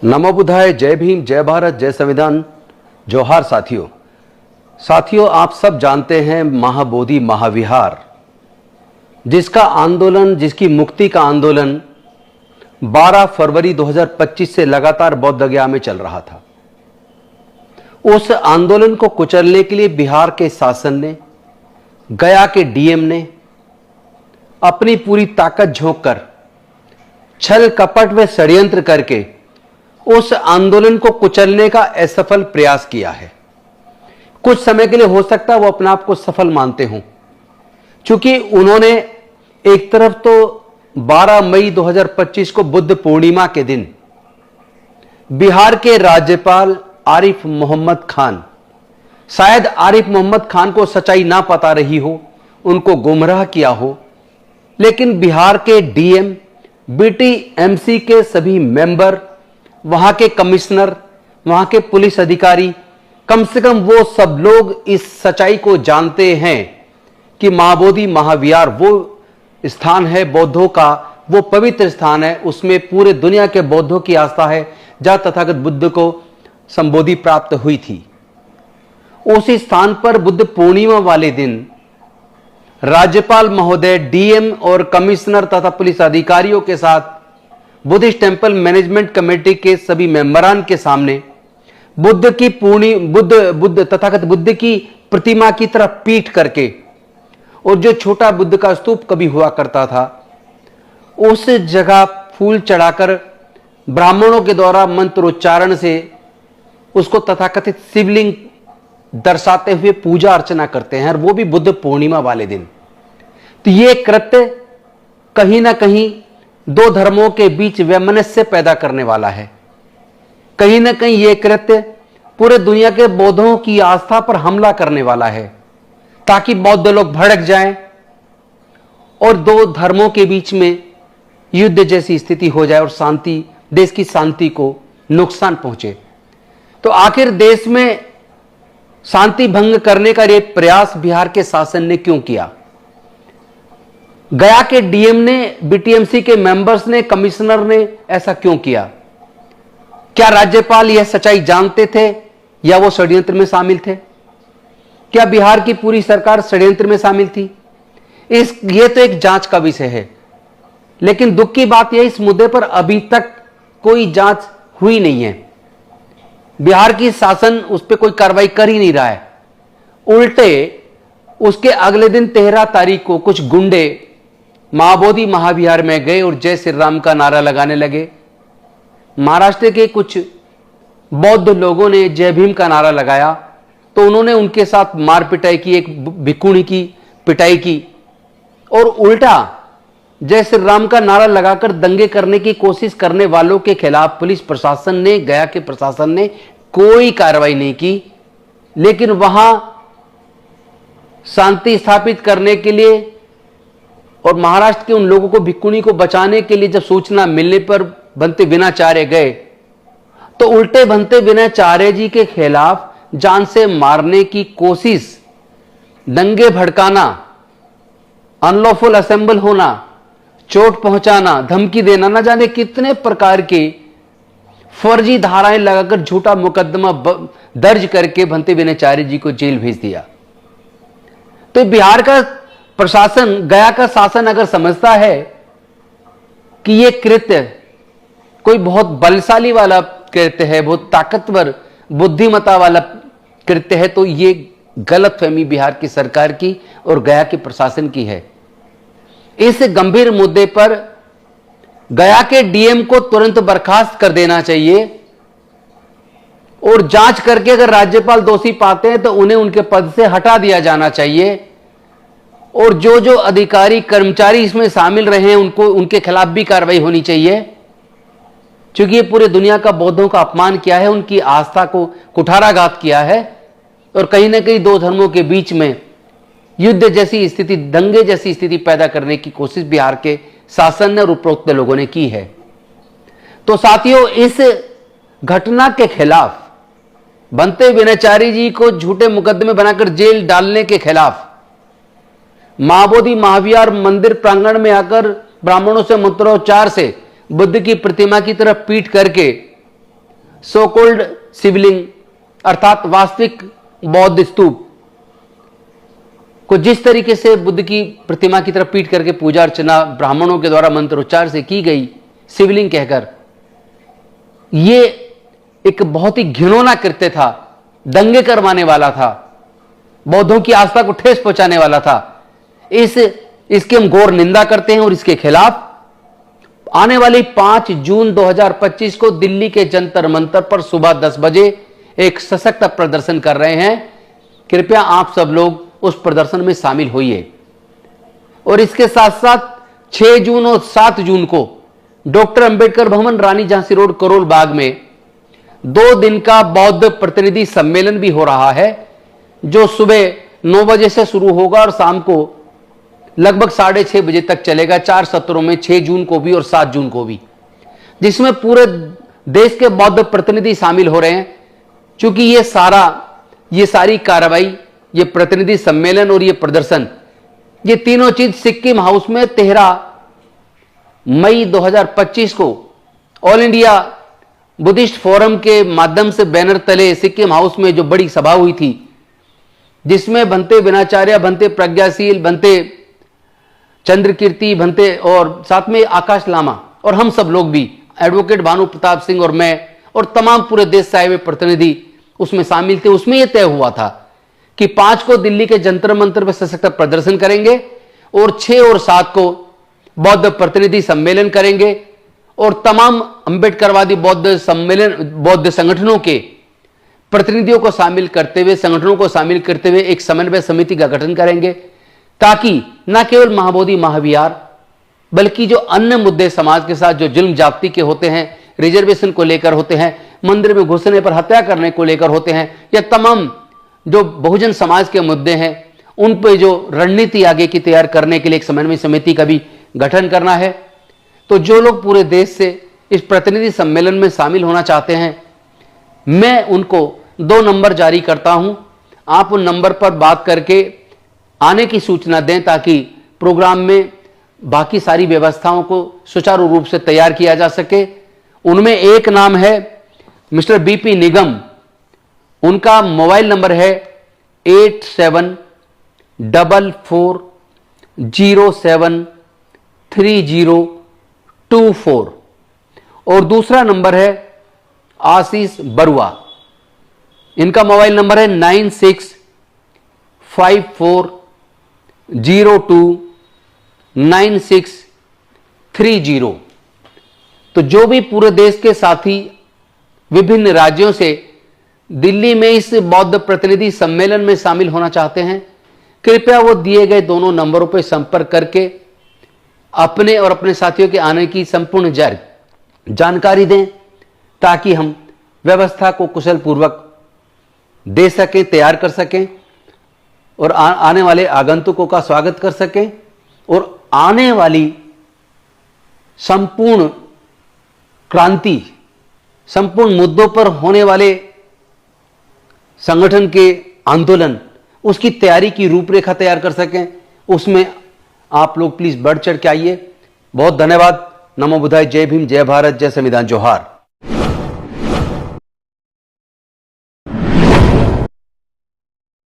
नमो बुद्धाय। जय भीम, जय भारत, जय संविधान, जोहार साथियों, आप सब जानते हैं महाबोधि महाविहार, जिसका आंदोलन, जिसकी मुक्ति का आंदोलन 12 फरवरी 2025 से लगातार बौद्ध गया में चल रहा था। उस आंदोलन को कुचलने के लिए बिहार के शासन ने, गया के डीएम ने अपनी पूरी ताकत झोंक कर, छल कपट व षड्यंत्र करके उस आंदोलन को कुचलने का असफल प्रयास किया है। कुछ समय के लिए हो सकता है वो अपने आप को सफल मानते हों, क्योंकि उन्होंने एक तरफ तो 12 मई 2025 को बुद्ध पूर्णिमा के दिन बिहार के राज्यपाल आरिफ मोहम्मद खान, शायद आरिफ मोहम्मद खान को सच्चाई ना पता रही हो, उनको गुमराह किया हो, लेकिन बिहार के डीएम, बीटीएमसी के सभी मेंबर, वहां के कमिश्नर, वहां के पुलिस अधिकारी, कम से कम वो सब लोग इस सच्चाई को जानते हैं कि महाबोधि महाविहार वो स्थान है बौद्धों का, वो पवित्र स्थान है, उसमें पूरे दुनिया के बौद्धों की आस्था है, जहां तथागत बुद्ध को संबोधि प्राप्त हुई थी। उसी स्थान पर बुद्ध पूर्णिमा वाले दिन राज्यपाल महोदय, डीएम और कमिश्नर तथा पुलिस अधिकारियों के साथ बुद्धिस्ट टेंपल मैनेजमेंट कमेटी के सभी मेंबरान के सामने तथागत बुद्ध की प्रतिमा की तरफ पीठ करके, और जो छोटा बुद्ध का स्तूप कभी हुआ करता था, उस जगह फूल चढ़ाकर ब्राह्मणों के द्वारा मंत्रोच्चारण से उसको तथाकथित शिवलिंग दर्शाते हुए पूजा अर्चना करते हैं, और वो भी बुद्ध पूर्णिमा वाले दिन। तो ये कृत्य कहीं ना कहीं दो धर्मों के बीच वैमनस्य पैदा करने वाला है। कहीं ना कहीं यह कृत्य पूरे दुनिया के बौद्धों की आस्था पर हमला करने वाला है, ताकि बौद्ध लोग भड़क जाएं और दो धर्मों के बीच में युद्ध जैसी स्थिति हो जाए और शांति, देश की शांति को नुकसान पहुंचे। तो आखिर देश में शांति भंग करने का यह प्रयास बिहार के शासन ने क्यों किया? गया के डीएम ने, बीटीएमसी के मेंबर्स ने, कमिश्नर ने ऐसा क्यों किया? क्या राज्यपाल यह सच्चाई जानते थे या वो षड्यंत्र में शामिल थे? क्या बिहार की पूरी सरकार षड्यंत्र में शामिल थी? ये तो एक जांच का विषय है, लेकिन दुख की बात यह, इस मुद्दे पर अभी तक कोई जांच हुई नहीं है। बिहार की शासन उस पर कोई कार्रवाई कर ही नहीं रहा है। उल्टे उसके अगले दिन 13 तारीख को कुछ गुंडे महाबोधि महाविहार में गए और जय श्री राम का नारा लगाने लगे। महाराष्ट्र के कुछ बौद्ध लोगों ने जय भीम का नारा लगाया, तो उन्होंने उनके साथ मार पिटाई की, एक भिखुणी की पिटाई की, और उल्टा जय श्री राम का नारा लगाकर दंगे करने की कोशिश करने वालों के खिलाफ पुलिस प्रशासन ने, गया के प्रशासन ने कोई कार्रवाई नहीं की। लेकिन वहां शांति स्थापित करने के लिए और महाराष्ट्र के उन लोगों को, भिक्षुणी को बचाने के लिए जब सूचना मिलने पर भंते विनाचार्य गए, तो उल्टे भंते विनाचार्य जी के खिलाफ जान से मारने की कोशिश, दंगे भड़काना, अनलॉफुल असेंबल होना, चोट पहुंचाना, धमकी देना, न जाने कितने प्रकार के फर्जी धाराएं लगाकर झूठा मुकदमा दर्ज करके भंते विनाचार्य जी को जेल भेज दिया। तो बिहार का प्रशासन, गया का शासन अगर समझता है कि यह कृत्य कोई बहुत बलशाली वाला कृत्य है, बहुत ताकतवर बुद्धिमत्ता वाला कृत्य है, तो यह गलतफहमी बिहार की सरकार की और गया के प्रशासन की है। इस गंभीर मुद्दे पर गया के डीएम को तुरंत बर्खास्त कर देना चाहिए, और जांच करके अगर राज्यपाल दोषी पाते हैं तो उन्हें उनके पद से हटा दिया जाना चाहिए, और जो जो अधिकारी कर्मचारी इसमें शामिल रहे हैं उनको, उनके खिलाफ भी कार्रवाई होनी चाहिए, क्योंकि ये पूरे दुनिया का बौद्धों का अपमान किया है, उनकी आस्था को कुठाराघात किया है, और कहीं ना कहीं दो धर्मों के बीच में युद्ध जैसी स्थिति, दंगे जैसी स्थिति पैदा करने की कोशिश बिहार के शासन ने और उपरोक्त लोगों ने की है। तो साथियों, इस घटना के खिलाफ, भंते विनाचार्य जी को झूठे मुकदमे बनाकर जेल डालने के खिलाफ, महाबोधि महाविहार मंदिर प्रांगण में आकर ब्राह्मणों से मंत्रोच्चार से बुद्ध की प्रतिमा की तरफ पीठ करके सो कॉल्ड शिवलिंग अर्थात वास्तविक बौद्ध स्तूप को जिस तरीके से बुद्ध की प्रतिमा की तरफ पीट करके पूजा अर्चना ब्राह्मणों के द्वारा मंत्रोच्चार से की गई, शिवलिंग कहकर, यह एक बहुत ही घिनौना कृत्य था, दंगे करवाने वाला था, बौद्धों की आस्था को ठेस पहुंचाने वाला था। इसकी हम घोर निंदा करते हैं और इसके खिलाफ आने वाली 5 जून 2025 को दिल्ली के जंतर मंतर पर सुबह 10 बजे एक सशक्त प्रदर्शन कर रहे हैं। कृपया आप सब लोग उस प्रदर्शन में शामिल होइए। और इसके साथ साथ 6 जून और 7 जून को डॉक्टर अंबेडकर भवन, रानी झांसी रोड, करोल बाग में 2 दिन का बौद्ध प्रतिनिधि सम्मेलन भी हो रहा है, जो सुबह 9 बजे से शुरू होगा और शाम को लगभग 6:30 बजे तक चलेगा। 4 सत्रों में, 6 जून को भी और 7 जून को भी, जिसमें पूरे देश के बौद्ध प्रतिनिधि शामिल हो रहे हैं। चूंकि ये सारी कार्रवाई, ये प्रतिनिधि सम्मेलन और ये प्रदर्शन, ये तीनों चीज सिक्किम हाउस में 13 मई 2025 को ऑल इंडिया बुद्धिस्ट फोरम के माध्यम से बैनर तले सिक्किम हाउस में जो बड़ी सभा हुई थी, जिसमें भंते विनाचार्य, भंते प्रज्ञाशील, भंते चंद्रकीर्ति, भंते और साथ में आकाश लामा और हम सब लोग भी, एडवोकेट भानु प्रताप सिंह और मैं और तमाम पूरे देश से आए हुए प्रतिनिधि उसमें शामिल थे। उसमें यह तय हुआ था कि 5 को दिल्ली के जंतर मंतर पर सशक्त प्रदर्शन करेंगे और 6 और 7 को बौद्ध प्रतिनिधि सम्मेलन करेंगे और तमाम अंबेडकरवादी बौद्ध सम्मेलन, बौद्ध संगठनों के प्रतिनिधियों को शामिल करते हुए, संगठनों को शामिल करते हुए एक समन्वय समिति का गठन करेंगे, ताकि न केवल महाबोधि महाविहार बल्कि जो अन्य मुद्दे समाज के साथ जो जुल्म जाति के होते हैं, रिजर्वेशन को लेकर होते हैं, मंदिर में घुसने पर हत्या करने को लेकर होते हैं, या तमाम जो बहुजन समाज के मुद्दे हैं, उन पर जो रणनीति आगे की तैयार करने के लिए एक समन्वय समिति का भी गठन करना है। तो जो लोग पूरे देश से इस प्रतिनिधि सम्मेलन में शामिल होना चाहते हैं, मैं उनको 2 नंबर जारी करता हूं। आप उन नंबर पर बात करके आने की सूचना दें, ताकि प्रोग्राम में बाकी सारी व्यवस्थाओं को सुचारू रूप से तैयार किया जा सके। उनमें एक नाम है मिस्टर बीपी निगम। उनका मोबाइल नंबर है 8744073024 और दूसरा नंबर है आशीष बरुआ। इनका मोबाइल नंबर है 9654029630। तो जो भी पूरे देश के साथी विभिन्न राज्यों से दिल्ली में इस बौद्ध प्रतिनिधि सम्मेलन में शामिल होना चाहते हैं, कृपया वो दिए गए दोनों नंबरों पर संपर्क करके अपने और अपने साथियों के आने की संपूर्ण जानकारी दें, ताकि हम व्यवस्था को कुशल पूर्वक दे सकें, तैयार कर सकें और आने वाले आगंतुकों का स्वागत कर सकें और आने वाली संपूर्ण क्रांति, संपूर्ण मुद्दों पर होने वाले संगठन के आंदोलन, उसकी तैयारी की रूपरेखा तैयार कर सकें। उसमें आप लोग प्लीज बढ़ चढ़ के आइए। बहुत धन्यवाद। नमो बुद्धाय। जय भीम, जय भारत, जय संविधान, जोहार।